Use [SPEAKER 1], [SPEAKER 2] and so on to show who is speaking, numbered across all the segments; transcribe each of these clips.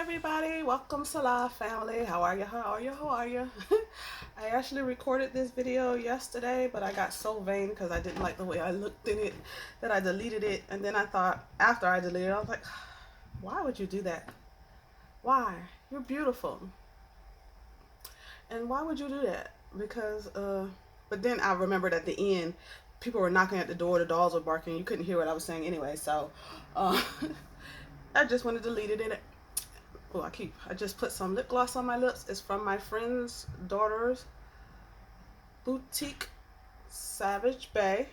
[SPEAKER 1] everybody, welcome Salah family. How are you? How are you? How are you? I actually recorded this video yesterday, but I got so vain because I didn't like the way I looked in it that I deleted it. And then I thought, after I deleted it, I was like, why would you do that? Why? You're beautiful. And why would you do that? Because but then I remembered at the end people were knocking at the door, the dogs were barking, you couldn't hear what I was saying anyway, so uh I just went to delete it. Oh, I just put some lip gloss on my lips. It's from my friend's daughter's boutique, Savage Bay. I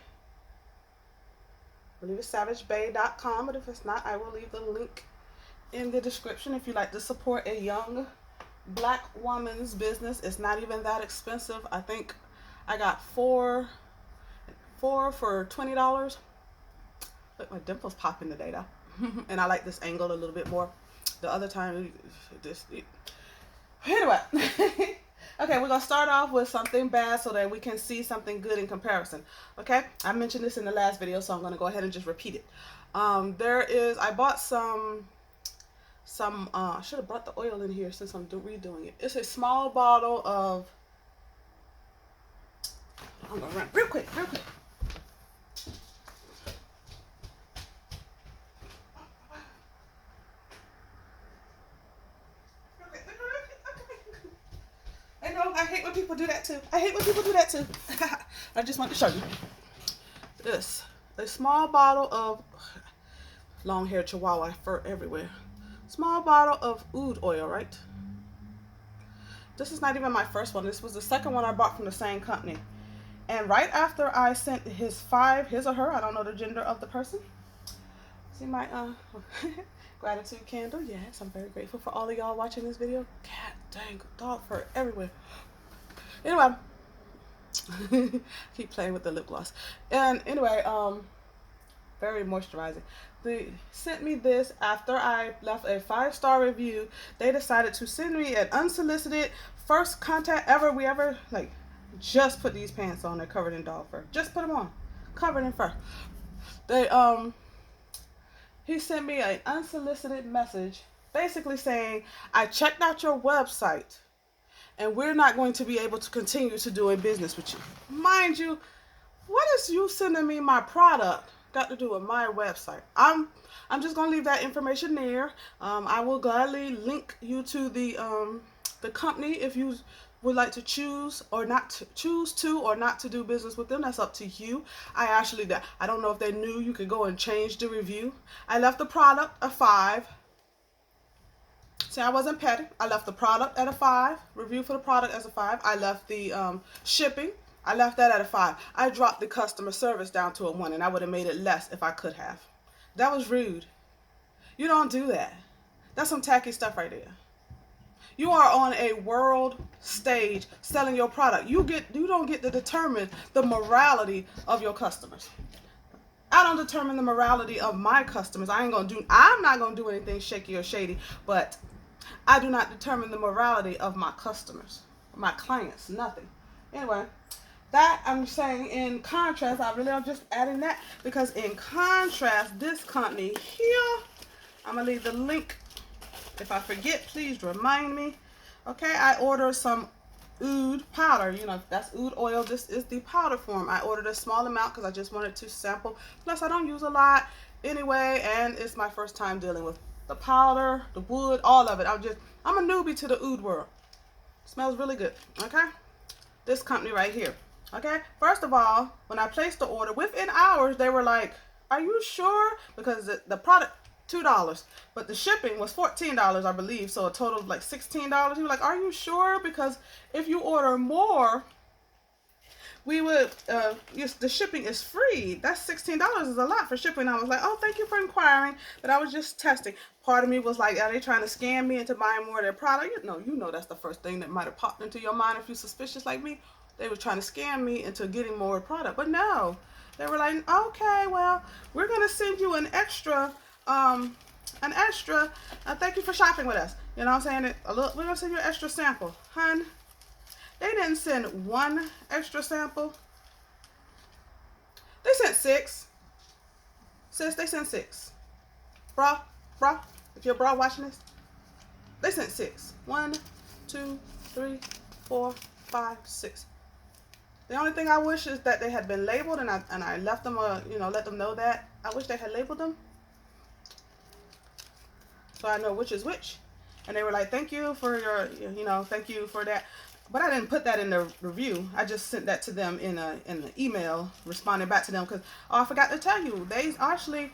[SPEAKER 1] believe it's savagebay.com, but if it's not, I will leave the link in the description if you'd like to support a young black woman's business. It's not even that expensive. I think I got four for $20. Look, my dimples popping today though. And I like this angle a little bit more. The other time, anyway. Okay, we're gonna start off with something bad so that we can see something good in comparison. Okay, I mentioned this in the last video, so I'm gonna go ahead and just repeat it. I bought some I should have brought the oil in here since I'm redoing it. It's a small bottle of, I'm gonna run real quick. I know, I hate when people do that too. I just want to show you this. A small bottle of long-haired chihuahua fur everywhere. Small bottle of oud oil, right? This is not even my first one. This was the second one I bought from the same company. And right after I sent his or her, I don't know the gender of the person. See my gratitude candle. Yes, I'm very grateful for all of y'all watching this video. Cat, dang, dog fur everywhere. Anyway, keep playing with the lip gloss. And anyway, very moisturizing. They sent me this after I left a 5-star review. They decided to send me an unsolicited first contact ever. We ever like just put these pants on. They're covered in dog fur. Just put them on, covered in fur. He sent me an unsolicited message basically saying, I checked out your website and we're not going to be able to continue to doing business with you. Mind you, what is you sending me my product got to do with my website? I'm just gonna leave that information there. I will gladly link you to the company if you would like to choose or not to do business with them. That's up to you. I don't know if they knew you could go and change the review. I left the product a 5. See, I wasn't petty. I left the product at a 5. Review for the product as a 5. I left the shipping. I left that at a 5. I dropped the customer service down to a 1, and I would have made it less if I could have. That was rude. You don't do that. That's some tacky stuff right there. You are on a world stage selling your product. You don't get to determine the morality of your customers. I don't determine the morality of my customers. I'm not gonna do anything shaky or shady, but I do not determine the morality of my customers, my clients, nothing. Anyway, that I'm saying in contrast, I'm just adding that because in contrast, this company here, I'm gonna leave the link. If I forget, please remind me. Okay, I ordered some oud powder. You know, that's oud oil. This is the powder form. I ordered a small amount because I just wanted to sample. Plus, I don't use a lot anyway, and it's my first time dealing with the powder, the wood, all of it. I'm a newbie to the oud world. Smells really good. Okay, this company right here. Okay, first of all, when I placed the order, within hours they were like, "Are you sure?" Because the product $2, but the shipping was $14, I believe, so a total of like $16. He was like, "Are you sure? Because if you order more, we would the shipping is free." That's $16 is a lot for shipping. I was like, "Oh, thank you for inquiring," but I was just testing. Part of me was like, are they trying to scam me into buying more of their product? You know that's the first thing that might have popped into your mind if you're suspicious like me. They were trying to scam me into getting more product, but no, they were like, "Okay, well, we're gonna send you an extra thank you for shopping with us." You know what I'm saying? We're gonna send you an extra sample. Hun, they didn't send one extra sample. They sent 6. Sis, they sent 6. Bra, if you're bra watching this, They sent 6. 1, 2, 3, 4, 5, 6. The only thing I wish is that they had been labeled, and I left them let them know that. I wish they had labeled them, so I know which is which. And they were like, thank you for your, thank you for that. But I didn't put that in the review. I just sent that to them in the email, responding back to them, because I forgot to tell you, they actually,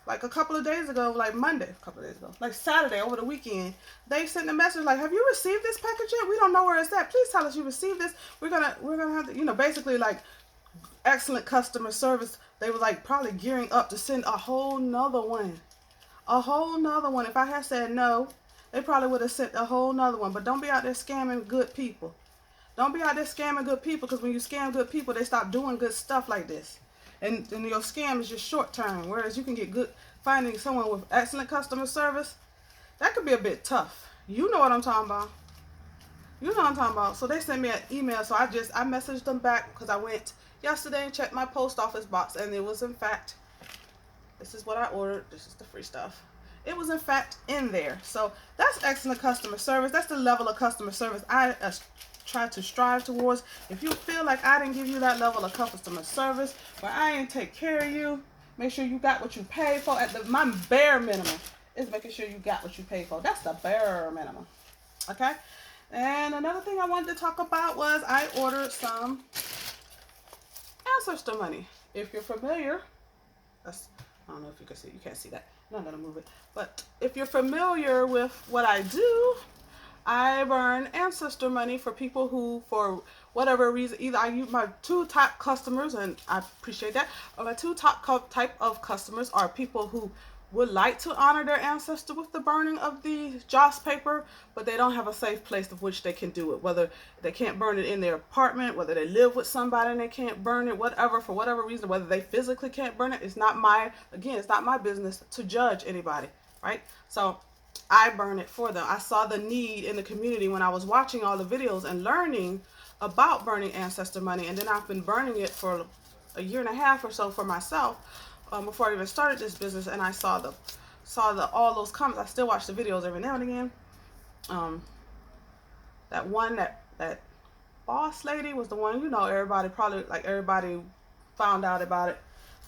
[SPEAKER 1] like a couple of days ago, like Monday, a couple of days ago, like Saturday over the weekend, they sent a message like, have you received this package yet? We don't know where it's at. Please tell us you received this. We're gonna have to, basically like excellent customer service. They were like probably gearing up to send a whole nother one. If I had said no, they probably would have sent a whole nother one. But don't be out there scamming good people. Don't be out there scamming good people, because when you scam good people, they stop doing good stuff like this. And your scam is just short term. Whereas you can get good, finding someone with excellent customer service, that could be a bit tough. You know what I'm talking about. So they sent me an email. So I messaged them back, because I went yesterday and checked my post office box, and it was in fact, this is what I ordered. This is the free stuff. It was in fact in there. So that's excellent customer service. That's the level of customer service I try to strive towards. If you feel like I didn't give you that level of customer service, where I didn't take care of you, make sure you got what you paid for. My bare minimum is making sure you got what you paid for. That's the bare minimum. Okay? And another thing I wanted to talk about was I ordered some Ancestor money. If you're familiar, I don't know if you can see, you can't see that. I'm not going to move it. But if you're familiar with what I do, I burn Ancestor money for people who, for whatever reason, either I use my 2 top customers, and I appreciate that, or my 2 top type of customers are people who would like to honor their ancestor with the burning of the joss paper, but they don't have a safe place of which they can do it. Whether they can't burn it in their apartment, whether they live with somebody and they can't burn it, whatever, for whatever reason, whether they physically can't burn it, it's not my business to judge anybody, right? So I burn it for them. I saw the need in the community when I was watching all the videos and learning about burning ancestor money, and then I've been burning it for a year and a half or so for myself, before I even started this business, and I saw all those comments. I still watch the videos every now and again. That boss lady was the one, everybody found out about it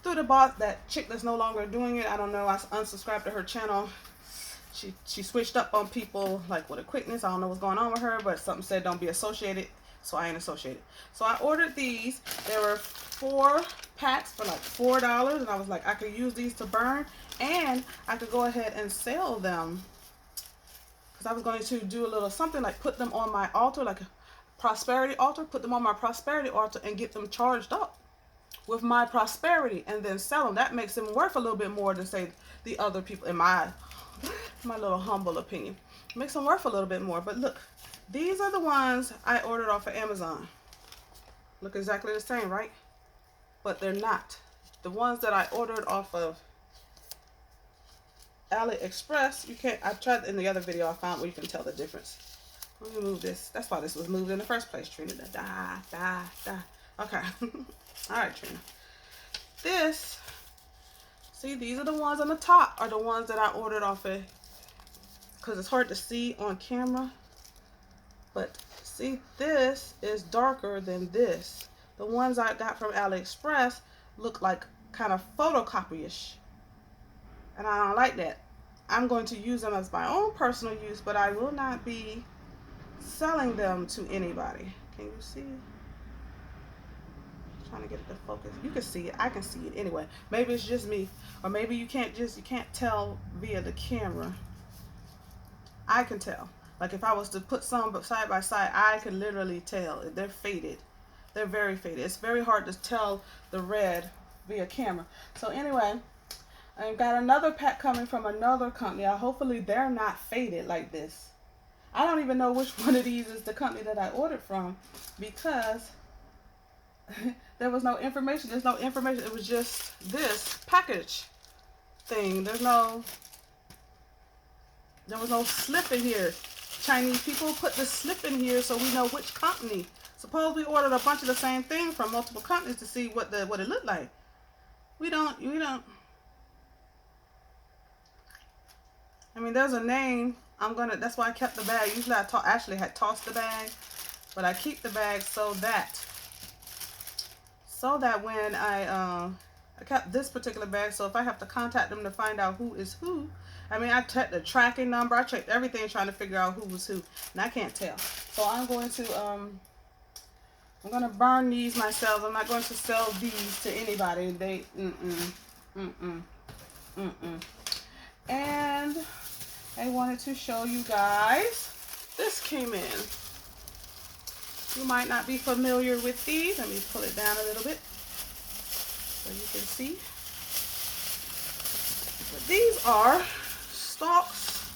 [SPEAKER 1] through the boss. That chick that's no longer doing it, I don't know, I unsubscribed to her channel. She switched up on people like with a quickness. I don't know what's going on with her, but something said don't be associated, so I ain't associated. So I ordered these. There were 4 packs for like $4, and I was like, I could use these to burn, and I could go ahead and sell them, because I was going to do a little something like put them on my altar, like a prosperity altar, put them on my prosperity altar and get them charged up with my prosperity, and then sell them. That makes them worth a little bit more than, say, the other people, in my little humble opinion. Makes them worth a little bit more. But look, these are the ones I ordered off of Amazon. Look exactly the same, right? But they're not. The ones that I ordered off of AliExpress, you can't, I tried in the other video, I found where you can tell the difference. Let me move this. That's why this was moved in the first place, Trina. Okay. All right, Trina. See, these are the ones on the top, are the ones that I ordered off of, because it's hard to see on camera. But see, this is darker than this. The ones I got from AliExpress look like kind of photocopy-ish, and I don't like that. I'm going to use them as my own personal use, but I will not be selling them to anybody. Can you see? Trying to get it to focus. You can see it. I can see it anyway. Maybe it's just me, or maybe you can't tell via the camera. I can tell. Like if I was to put some side by side, I could literally tell. They're faded. They're very faded. It's very hard to tell the red via camera. So anyway, I've got another pack coming from another company. Hopefully they're not faded like this. I don't even know which one of these is the company that I ordered from, because there was no information. There's no information. It was just this package thing. There was no slip in here. Chinese people put the slip in here so we know which company. Suppose we ordered a bunch of the same thing from multiple companies to see what it looked like. We don't. I mean, there's a name That's why I kept the bag. Usually I actually had tossed the bag, but I keep the bag so that when I kept this particular bag, so if I have to contact them to find out who is who, I mean, I checked the tracking number, I checked everything trying to figure out who was who, and I can't tell. So I'm going to burn these myself. I'm not going to sell these to anybody. They, And I wanted to show you guys, this came in. You might not be familiar with these. Let me pull it down a little bit so you can see. But these are stalks.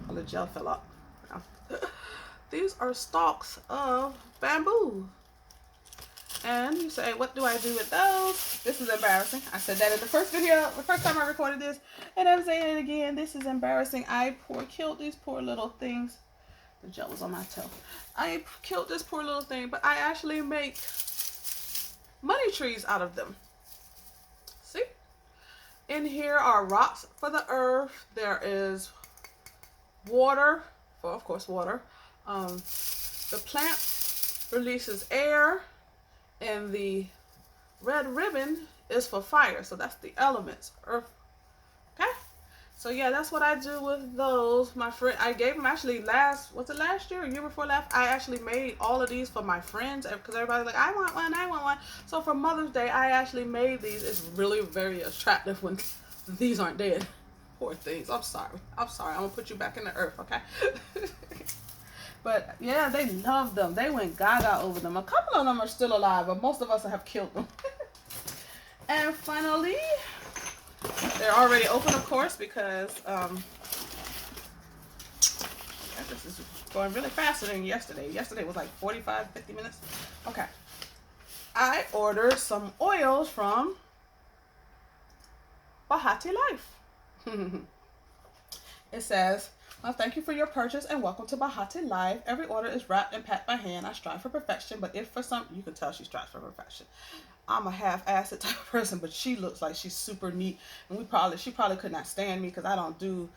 [SPEAKER 1] All the gel fell out. These are stalks of bamboo. And you say, what do I do with those? This is embarrassing. I said that in the first video, the first time I recorded this, and I'm saying it again. This is embarrassing. I killed these poor little things. The gel was on my toe. I killed this poor little thing, but I actually make money trees out of them. See? In here are rocks for the earth. There is water, for of course water. The plant releases air, and the red ribbon is for fire. So that's the elements, earth. Okay? So yeah, that's what I do with those. My friend, I gave them actually last year or year before last? I actually made all of these for my friends because everybody's like, I want one, I want one. So for Mother's Day, I actually made these. It's really very attractive when these aren't dead. Poor things. I'm sorry. I'm gonna put you back in the earth, okay? But yeah, they love them. They went gaga over them. A couple of them are still alive, but most of us have killed them. And finally, they're already open, of course, because this is going really faster than yesterday. Yesterday was like 45, 50 minutes. Okay. I ordered some oils from Behati Life. It says, well, thank you for your purchase and welcome to Behati Life. Every order is wrapped and packed by hand. I strive for perfection, but if for some, you can tell she strives for perfection. I'm a half-assed type of person, but she looks like she's super neat, and she probably could not stand me because I don't do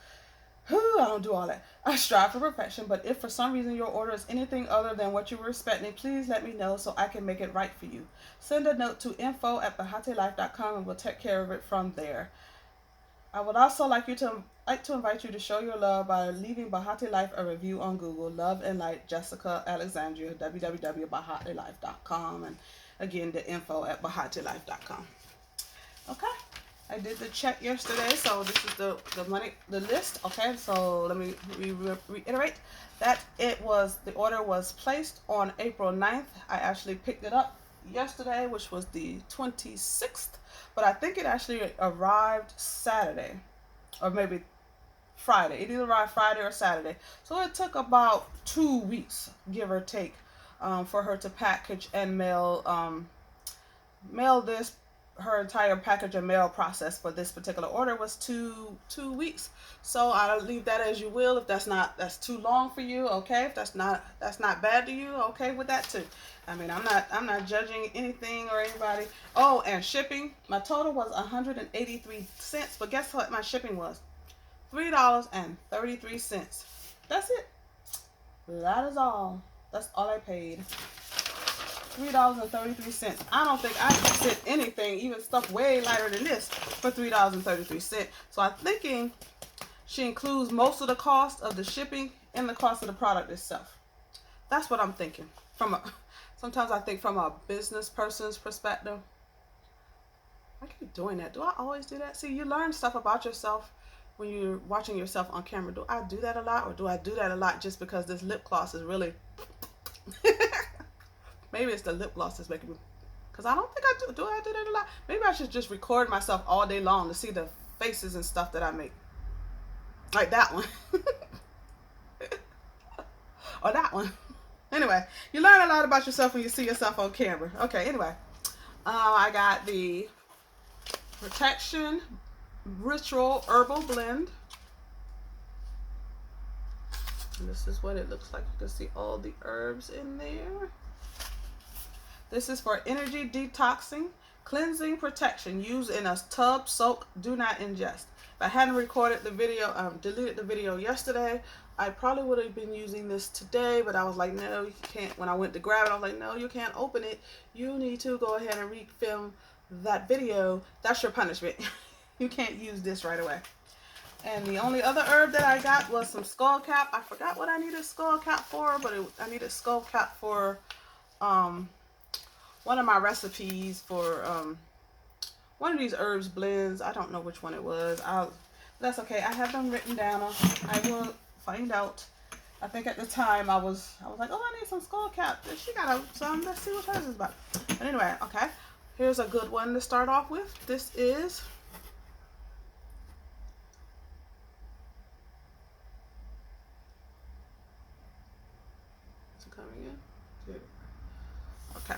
[SPEAKER 1] all that. I strive for perfection, but if for some reason your order is anything other than what you were expecting, please let me know so I can make it right for you. Send a note to info@behatilife.com and we'll take care of it from there. I would also like to invite you to show your love by leaving Behati Life a review on Google. Love and light, Jessica Alexandria, www.behatilife.com, and again, the info@behatilife.com. Okay, I did the check yesterday, so this is the list. Okay, so let me reiterate that the order was placed on April 9th. I actually picked it up yesterday, which was the 26th, but I think it actually arrived Saturday, or maybe Friday. It either arrived Friday or Saturday, so it took about 2 weeks, give or take, for her to package and mail her entire package and mail process for this particular order was two weeks. So I'll leave that as you will. If that's too long for you, okay. If that's not bad to you, okay with that too. I mean, I'm not judging anything or anybody. Oh, and shipping, my total was 183 cents, but guess what my shipping was? $3.33. That's it. That is all. That's all I paid. $3.33. I don't think I sent anything, even stuff way lighter than this, for $3.33. So I'm thinking she includes most of the cost of the shipping and the cost of the product itself. That's what I'm thinking. Sometimes I think from a business person's perspective. I keep doing that. Do I always do that? See, you learn stuff about yourself when you're watching yourself on camera. Do I do that a lot, or do I do that a lot just because this lip gloss is really... Maybe it's the lip gloss that's making me, because I don't think I do. Do I do that a lot? Maybe I should just record myself all day long to see the faces and stuff that I make. Like that one. Or that one. Anyway, you learn a lot about yourself when you see yourself on camera. Okay, anyway. I got the Protection Ritual Herbal Blend. And this is what it looks like. You can see all the herbs in there. This is for energy detoxing, Cleansing protection used in a tub soak. Do not ingest. If I hadn't recorded the video, deleted the video yesterday, I probably would have been using this today, but I was like, no, you can't. When I went to grab it, I was like, no, you can't open it. You need to go ahead and refilm that video. That's your punishment. You can't use this right away. And the only other herb that I got was some skull cap. I forgot what I needed skull cap for, but I needed skull cap for one of my recipes for one of these herbs blends. I don't know which one it was. That's okay. I have them written down. I will find out. I think at the time I was like, oh, I need some skull cap. She got some. Let's see what hers is about. But anyway, okay. Here's a good one to start off with. This is coming in. Okay.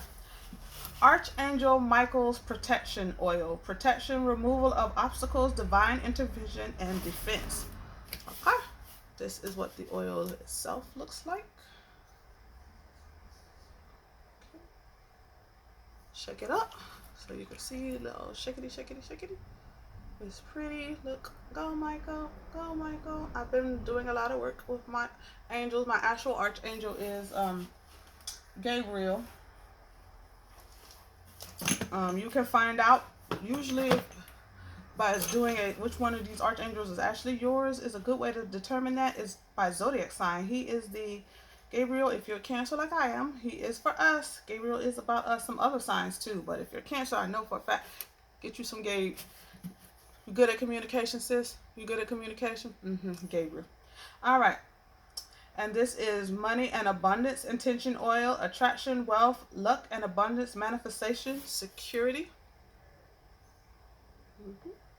[SPEAKER 1] Archangel Michael's Protection Oil. Protection, removal of obstacles, divine intervention, and defense. Okay. This is what the oil itself looks like. Okay. Shake it up so you can see a little shakety, shakety, shakety. It's pretty. Look. Go, Michael. Go, Michael. I've been doing a lot of work with my angels. My actual archangel is Gabriel. You can find out usually by doing which one of these archangels is actually yours. Is a good way to determine that is by zodiac sign. He is the Gabriel. If you're Cancer like I am, he is for us. Gabriel is about us. Some other signs too, but if you're Cancer, I know for a fact. Get you some Gabe. You good at communication, sis? You good at communication? Gabriel. All right. And this is money and abundance, intention oil, attraction, wealth, luck and abundance, manifestation, security.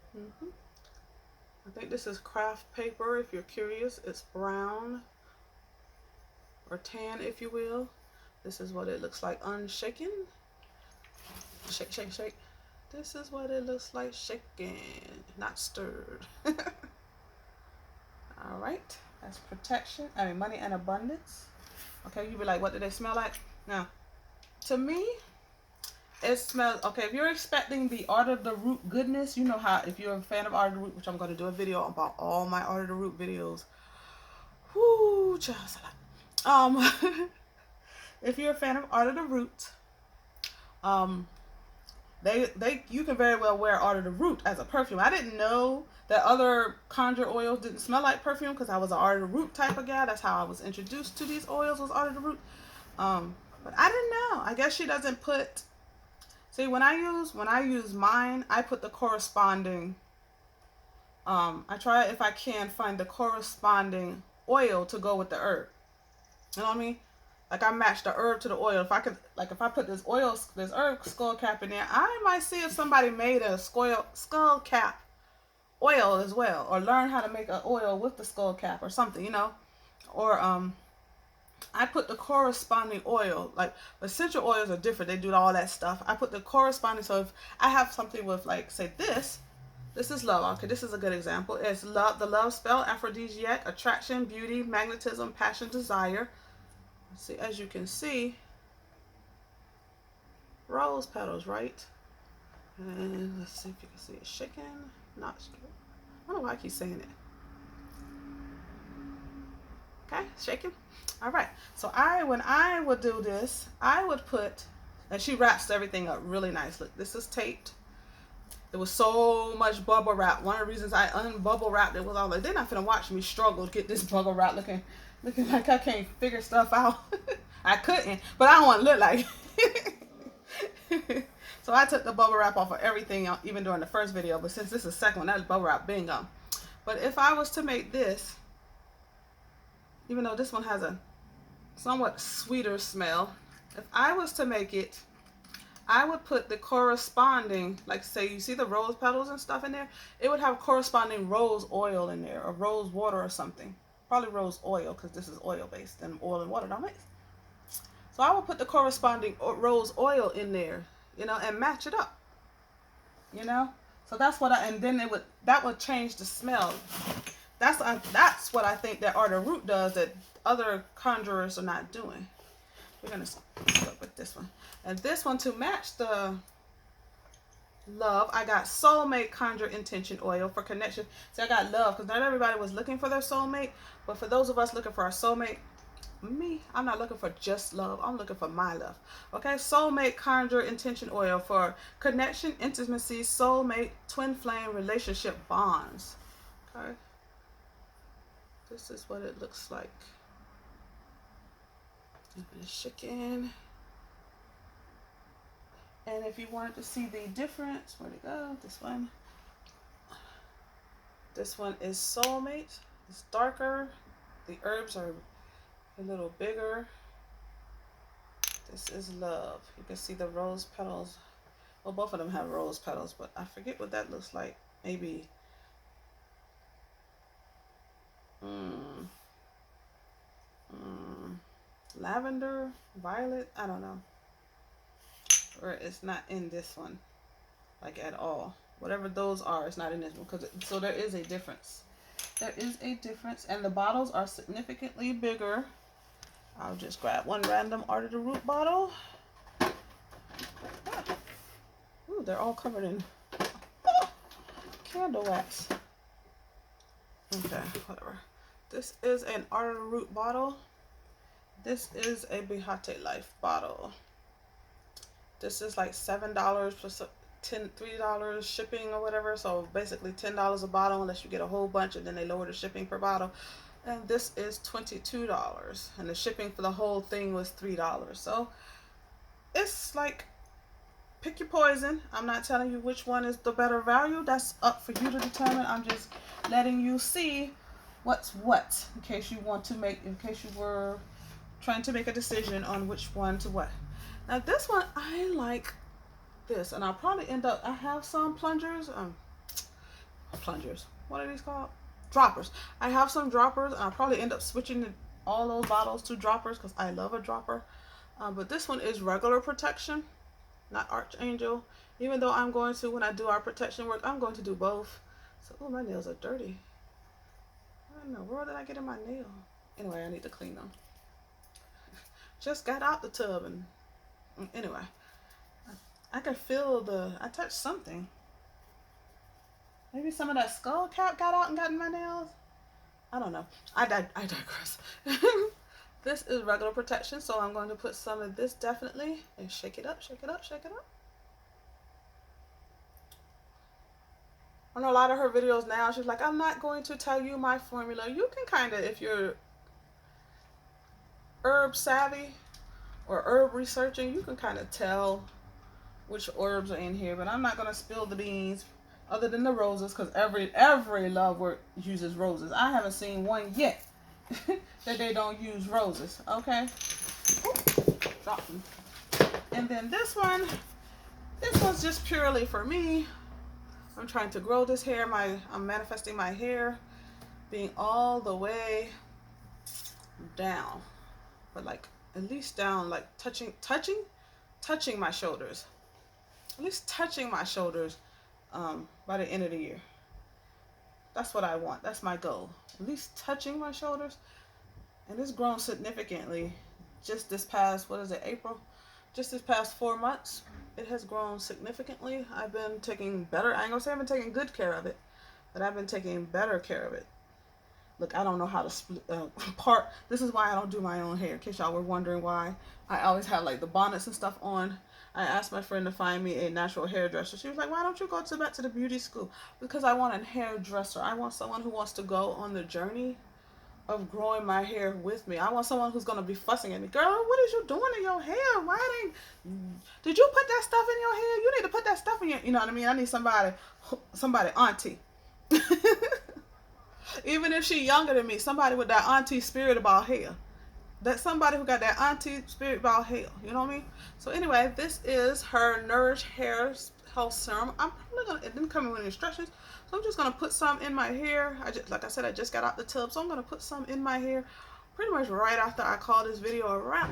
[SPEAKER 1] I think this is craft paper. If you're curious, it's brown or tan, if you will. This is what it looks like unshaken. Shake, shake, shake. This is what it looks like shaken, not stirred. All right. That's protection. Money and abundance. Okay, you be like, what do they smell like? Now, to me, it smells, okay, if you're expecting the Art of the Root goodness, you know how, if you're a fan of Art of the Root, which I'm going to do a video about all my Art of the Root videos. Whoo, just if you're a fan of Art of the Root, you can very well wear Art of the Root as a perfume. I didn't know that other conjure oils didn't smell like perfume because I was an Art of the Root type of gal. That's how I was introduced to these oils, was Art of the Root. But I didn't know. I guess she doesn't put. See, when I use mine, I put the corresponding. I try, if I can, find the corresponding oil to go with the herb. You know what I mean? Like I match the herb to the oil. If I could, like if I put this herb skull cap in there, I might see if somebody made a skull cap oil as well, or learn how to make an oil with the skull cap or something, you know. Or I put the corresponding oil, like essential oils are different. They do all that stuff. I put the corresponding. So if I have something with, like, say this is love. Okay, this is a good example. It's love, the love spell, aphrodisiac, attraction, beauty, magnetism, passion, desire. See, as you can see, rose petals, right? And let's see if you can see it shaking. Not shaking. I don't know why I keep saying it. Okay, shaking. All right. So when I would do this, I would put, and she wraps everything up really nice. Look, this is taped. There was so much bubble wrap. One of the reasons I unbubble wrapped it was I was like, they're not finna watch me struggle to get this bubble wrap looking like I can't figure stuff out. I couldn't, but I don't want to look like So I took the bubble wrap off of everything, even during the first video. But since this is the second one, that bubble wrap been gone. But if I was to make this, even though this one has a somewhat sweeter smell, if I was to make it, I would put the corresponding, like say you see the rose petals and stuff in there, it would have corresponding rose oil in there, or rose water or something. Probably rose oil, because this is oil based and oil and water don't mix. So I would put the corresponding rose oil in there, you know, and match it up, you know. So that's what and then that would change the smell. That's what I think that Art of Root does that other conjurers are not doing. We're gonna start with this one, and this one to match the love. I got soulmate conjure intention oil for connection. See, I got love because not everybody was looking for their soulmate, but for those of us looking for our soulmate, me, I'm not looking for just love. I'm looking for my love. Okay, soulmate conjure intention oil for connection, intimacy, soulmate, twin flame relationship bonds. Okay, this is what it looks like. It's shaking. And if you wanted to see the difference, where'd it go? This one. This one is soulmate. It's darker. The herbs are a little bigger. This is love. You can see the rose petals. Well, both of them have rose petals, but I forget what that looks like. Maybe lavender, violet, I don't know. Or it's not in this one, like at all. Whatever those are, it's not in this one. So there is a difference. There is a difference, and the bottles are significantly bigger. I'll just grab one random Art of the Root bottle. Ooh, they're all covered in candle wax. Okay, whatever. This is an Art of the Root bottle. This is a Behati Life bottle. This is like $7 plus $3 shipping or whatever. So basically $10 a bottle unless you get a whole bunch, and then they lower the shipping per bottle. And this is $22, and the shipping for the whole thing was $3. So it's like, pick your poison. I'm not telling you which one is the better value. That's up for you to determine. I'm just letting you see what's what, in case you were trying to make a decision on which one to what. Now this one, I like this, and I'll probably end up, I have some plungers, what are these called? Droppers. I have some droppers, and I'll probably end up switching all those bottles to droppers because I love a dropper. But this one is regular protection, not Archangel. Even though I'm going to, when I do our protection work, I'm going to do both. So, oh, my nails are dirty. What in the world did I get in my nail? Anyway, I need to clean them. Just got out the tub, and anyway, I can feel I touched something. Maybe some of that skull cap got out and got in my nails. I don't know. I digress. This is regular protection, so I'm going to put some of this definitely and shake it up, shake it up, shake it up. On a lot of her videos now, she's like, I'm not going to tell you my formula. You can kind of, if you're herb savvy or herb researching, you can kind of tell which herbs are in here, but I'm not going to spill the beans other than the roses, because every love work uses roses. I haven't seen one yet that they don't use roses. Okay. Ooh, drop them. And then this one's just purely for me. I'm trying to grow this hair. I'm manifesting my hair being all the way down, but like at least down, like touching my shoulders. At least touching my shoulders by the end of the year. That's what I want. That's my goal. At least touching my shoulders. And it's grown significantly just this past, April? Just this past 4 months. It has grown significantly. I've been taking better, I ain't gonna say I've been taking good care of it, but I've been taking better care of it. Look, I don't know how to split part. This is why I don't do my own hair, in case y'all were wondering why I always have like the bonnets and stuff on. I asked my friend to find me a natural hairdresser. She was like, why don't you go back to the beauty school? Because I want a hairdresser. I want someone who wants to go on the journey of growing my hair with me. I want someone who's going to be fussing at me. Girl, what is you doing in your hair? Did you put that stuff in your hair? You need to put that stuff in your, you know what I mean? I need somebody auntie. Even if she's younger than me, somebody with that auntie spirit about hair. That's somebody who got that auntie spirit about hair. You know what I mean? So anyway, this is her Nourish Hair Health Serum. I'm probably gonna, it didn't come with instructions, so I'm just gonna put some in my hair. Like I said, I just got out the tub, so I'm gonna put some in my hair pretty much right after I call this video a wrap.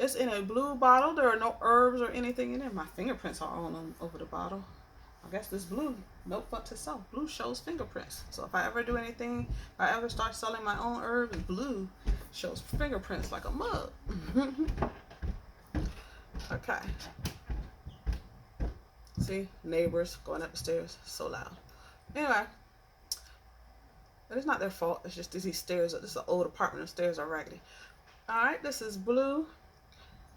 [SPEAKER 1] It's in a blue bottle. There are no herbs or anything in there. My fingerprints are all over the bottle. I guess this blue, note but to self. Blue shows fingerprints. So if I ever do anything, if I ever start selling my own herbs, blue shows fingerprints like a mug. Okay. See, See, neighbors going up the stairs, so loud. Anyway, but it's not their fault. It's just these stairs. This is an old apartment. The stairs are raggedy. All right, this is blue.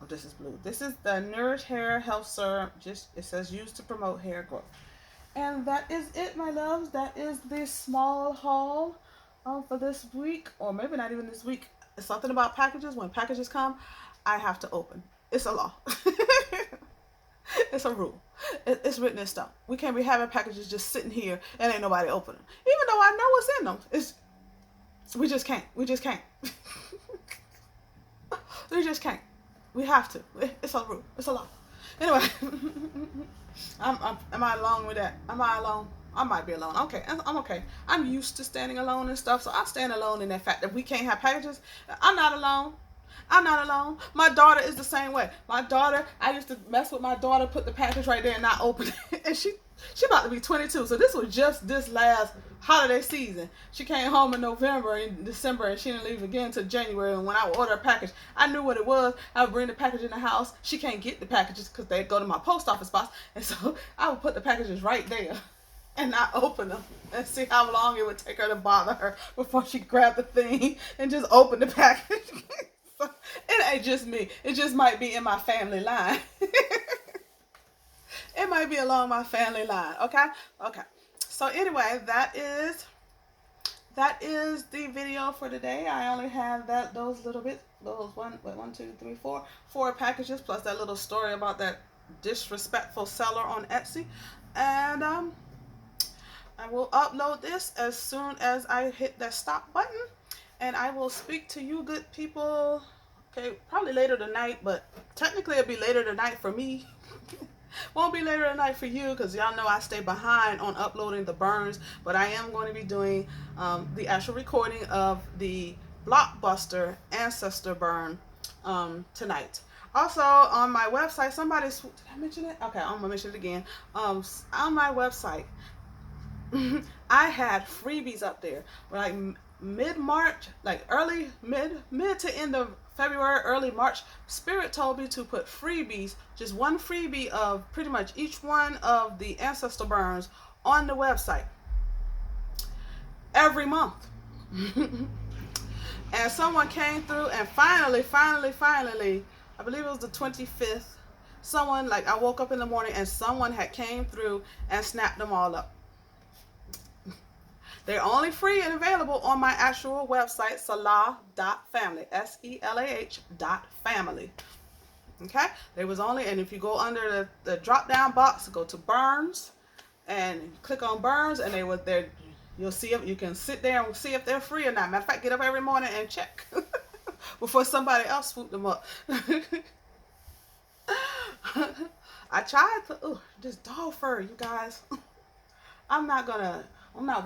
[SPEAKER 1] Oh, this is blue. This is the Nourish Hair Health Serum. Just it says used to promote hair growth. And that is it, my loves. That is the small haul for this week, or maybe not even this week. It's something about packages. When packages come, I have to open. It's a law. It's a rule. It's written in stone. We can't be having packages just sitting here and ain't nobody opening them. Even though I know what's in them, we just can't. We just can't. We just can't. We have to. It's a rule. It's a law. Anyway, am I alone with that? Am I alone? I might be alone. Okay, I'm okay. I'm used to standing alone and stuff, so I stand alone in that fact that we can't have packages. I'm not alone. I'm not alone. My daughter is the same way. My daughter, I used to mess with my daughter, put the package right there and not open it. And she about to be 22. So this was just this last holiday season. She came home in November and December, and she didn't leave again until January. And when I would order a package, I knew what it was. I would bring the package in the house. She can't get the packages because they go to my post office box. And so I would put the packages right there and not open them and see how long it would take her to bother her before she grabbed the thing and just open the package. So, it ain't just me. It just might be in my family line. It might be along my family line. Okay? Okay. So anyway, that is the video for today. I only have those little bits, those four packages, plus that little story about that disrespectful seller on Etsy. And I will upload this as soon as I hit that stop button. And I will speak to you good people, okay, probably later tonight, but technically it'll be later tonight for me. Won't be later tonight for you because y'all know I stay behind on uploading the burns, but I am going to be doing the actual recording of the Blockbuster Ancestor burn tonight. Also, on my website, did I mention it? Okay, I'm going to mention it again. On my website, I had freebies up there, like mid-March, like mid to end of February, early March. Spirit told me to put freebies, just one freebie of pretty much each one of the Ancestor burns on the website every month. And someone came through and finally, I believe it was the 25th, someone, like, I woke up in the morning and someone had came through and snapped them all up. They're only free and available on my actual website, selah.family, SELAH.family. Okay? They was only, and if you go under the drop-down box, go to Burns, and click on Burns, and they were there. You'll see if you can sit there and see if they're free or not. Matter of fact, get up every morning and check before somebody else swoop them up. I tried to, this dog fur, you guys. I'm not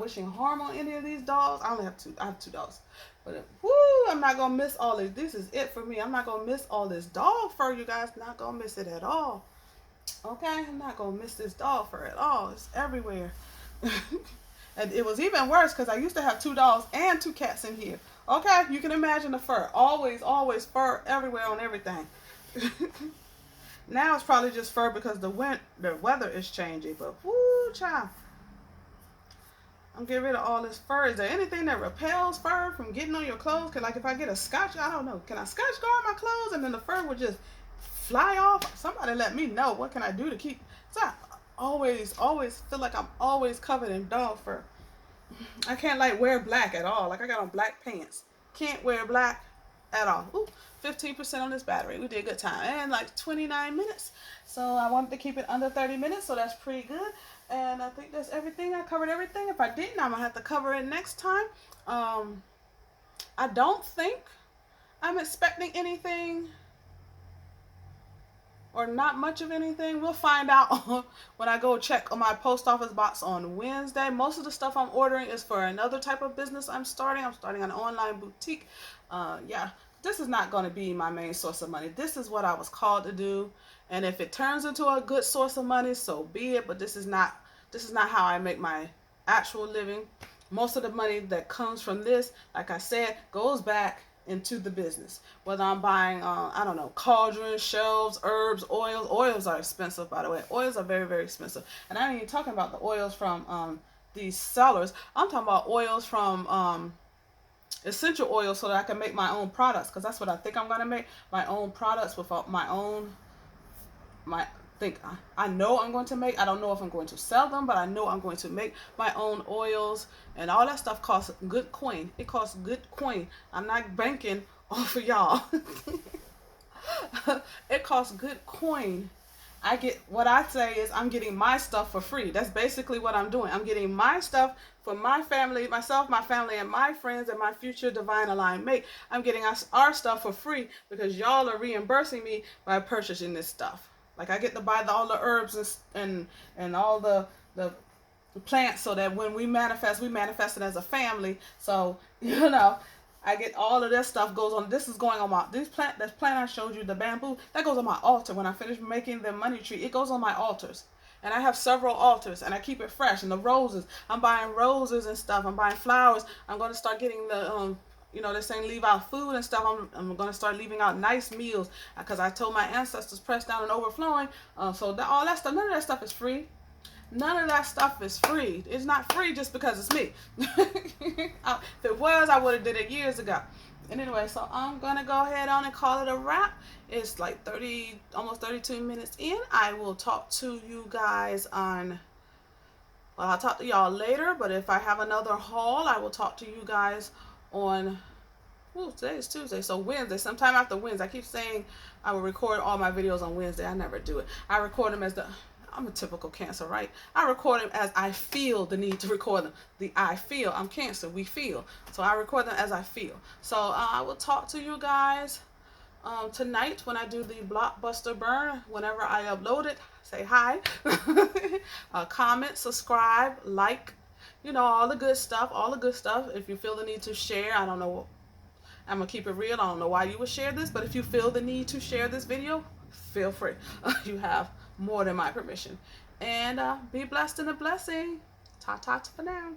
[SPEAKER 1] wishing harm on any of these dogs. I have two dogs. But I'm not gonna miss all this. This is it for me. I'm not gonna miss all this dog fur, you guys. Not gonna miss it at all. Okay? I'm not gonna miss this dog fur at all. It's everywhere. And it was even worse because I used to have 2 dogs and 2 cats in here. Okay? You can imagine the fur. Always fur everywhere on everything. Now it's probably just fur because the weather is changing. But woo, child. I'm getting rid of all this fur. Is there anything that repels fur from getting on your clothes? Like if I get a scotch, I don't know. Can I scotch guard my clothes and then the fur would just fly off? Somebody let me know. What can I do to keep? So I always feel like I'm always covered in dog fur. I can't like wear black at all. Like I got on black pants. Can't wear black at all. Ooh, 15% on this battery. We did a good time. And like 29 minutes. So I wanted to keep it under 30 minutes. So that's pretty good. And I think that's everything. I covered everything. If I didn't, I'm going to have to cover it next time. I don't think I'm expecting anything or not much of anything. We'll find out when I go check on my post office box on Wednesday. Most of the stuff I'm ordering is for another type of business I'm starting. I'm starting an online boutique. Yeah, this is not going to be my main source of money. This is what I was called to do. And if it turns into a good source of money, so be it. But this is not how I make my actual living. Most of the money that comes from this, like I said, goes back into the business. Whether I'm buying, I don't know, cauldrons, shelves, herbs, oils. Oils are expensive, by the way. Oils are very, very expensive. And I ain't even talking about the oils from these sellers. I'm talking about oils from essential oils so that I can make my own products, because that's what I think I'm going to make, my own products with my own, my think I know I'm going to make. I don't know if I'm going to sell them, but I know I'm going to make my own oils, and all that stuff costs good coin. It costs good coin. I'm not banking off of y'all. It costs good coin. I get, what I say is I'm getting my stuff for free. That's basically what I'm doing. I'm getting my stuff for my family, myself, my family, and my friends, and my future divine aligned mate. I'm getting our stuff for free because y'all are reimbursing me by purchasing this stuff. Like, I get to buy all the herbs and all the plants, so that when we manifest it as a family. So, you know, I get all of this stuff goes on. This is going on my, this plant I showed you, the bamboo, that goes on my altar. When I finish making the money tree, it goes on my altars. And I have several altars, and I keep it fresh. And the roses, I'm buying roses and stuff. I'm buying flowers. I'm going to start getting the you know, they're saying leave out food and stuff. I'm going to start leaving out nice meals, because I told my ancestors pressed down and overflowing. So that, all that stuff, none of that stuff is free. None of that stuff is free. It's not free just because it's me. If it was, I would have did it years ago. And anyway, so I'm going to go ahead on and call it a wrap. It's like 30, almost 32 minutes in. I will talk to you guys on, well, I'll talk to y'all later. But if I have another haul, I will talk to you guys on, ooh, today is Tuesday, so Wednesday, sometime after Wednesday. I keep saying I will record all my videos on Wednesday. I never do it. I record them as I'm a typical Cancer, right? I record them as I feel the need to record them. I feel. I'm Cancer. We feel. So I record them as I feel. So I will talk to you guys tonight when I do the blockbuster burn. Whenever I upload it, say hi. Comment, subscribe, like, you know, all the good stuff. All the good stuff. If you feel the need to share, I don't know. I'm going to keep it real. I don't know why you would share this, but if you feel the need to share this video, feel free. You have more than my permission. And be blessed and a blessing. Ta-ta for now.